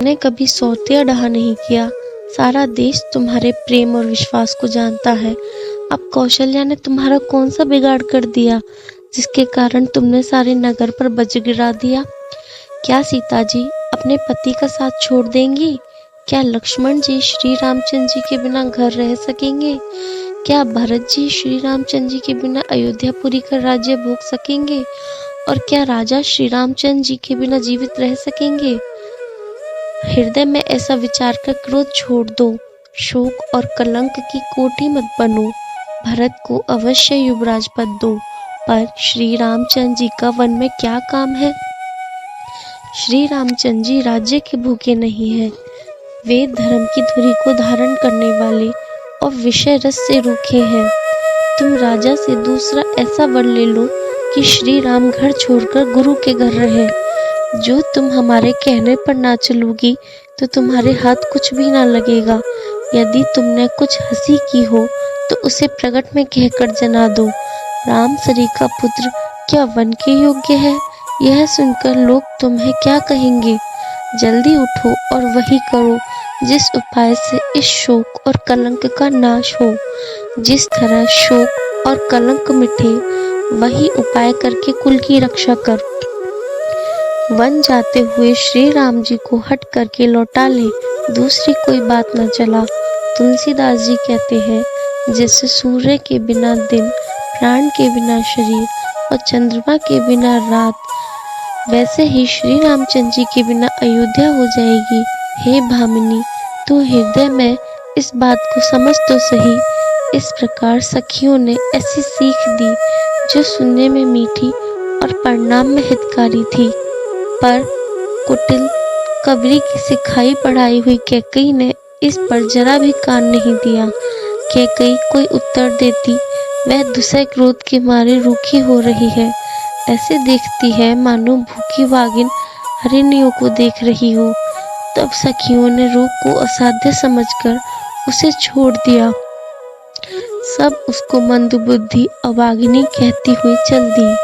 ने कभी सौतेया डहा नहीं किया। सारा देश तुम्हारे प्रेम और विश्वास को जानता है। अब कौशल्या ने तुम्हारा कौन सा बिगाड़ कर दिया जिसके कारण तुमने सारे नगर पर बज गिरा दिया? क्या सीता जी अपने पति का साथ छोड़ देंगी? क्या लक्ष्मण जी श्री रामचंद्र जी के बिना घर रह सकेंगे? क्या भरत जी श्री रामचंद्र जी के बिना अयोध्यापुरी का राज्य भोग सकेंगे? और क्या राजा श्री रामचंद्र जी के बिना जीवित रह सकेंगे? हृदय में ऐसा विचार कर क्रोध छोड़ दो। शोक और कलंक की कोठी मत बनो। भरत को अवश्य युवराज पद दो, पर श्री रामचंद्र जी का वन में क्या काम है? श्री रामचंद्र जी राज्य के भूखे नहीं हैं। वे धर्म की धुरी को धारण करने वाले और विषय रस से रूखे हैं। तुम राजा से दूसरा ऐसा वर ले लो कि श्री राम घर छोड़कर गुरु के घर रहे। जो तुम हमारे कहने पर ना चलोगी तो तुम्हारे हाथ कुछ भी ना लगेगा। यदि तुमने कुछ हंसी की हो तो उसे प्रकट में कहकर जना दो। राम सरी का पुत्र क्या वन के योग्य है? यह सुनकर लोग तुम्हें क्या कहेंगे? जल्दी उठो और वही करो जिस उपाय से इस शोक और कलंक का नाश हो। जिस तरह शोक और कलंक मिटे, वही उपाय करके कुल की रक्षा कर। वन जाते हुए श्री राम जी को हट करके लौटा ले, दूसरी कोई बात न चला। तुलसीदास जी कहते हैं, जैसे सूर्य के बिना दिन, प्राण के बिना शरीर और चंद्रमा के बिना रात, वैसे ही श्री रामचंद्र जी के बिना अयोध्या हो जाएगी। हे भामिनी, तू हृदय में इस बात को समझ तो सही। इस प्रकार सखियों ने ऐसी सीख दी जो सुनने में मीठी और परिणाम में हितकारी थी, पर कुटिल कबरी की सिखाई पढ़ाई हुई कैकई ने इस पर जरा भी कान नहीं दिया। कैकई कोई उत्तर देती, वह दुसह क्रोध के मारे रूखी हो रही है। ऐसे देखती है मानो भूखी वागिन हरिणियों को देख रही हो। तब सखियों ने रोग को असाध्य समझकर उसे छोड़ दिया। सब उसको मंदबुद्धि अभागिनी कहती हुई चल दी।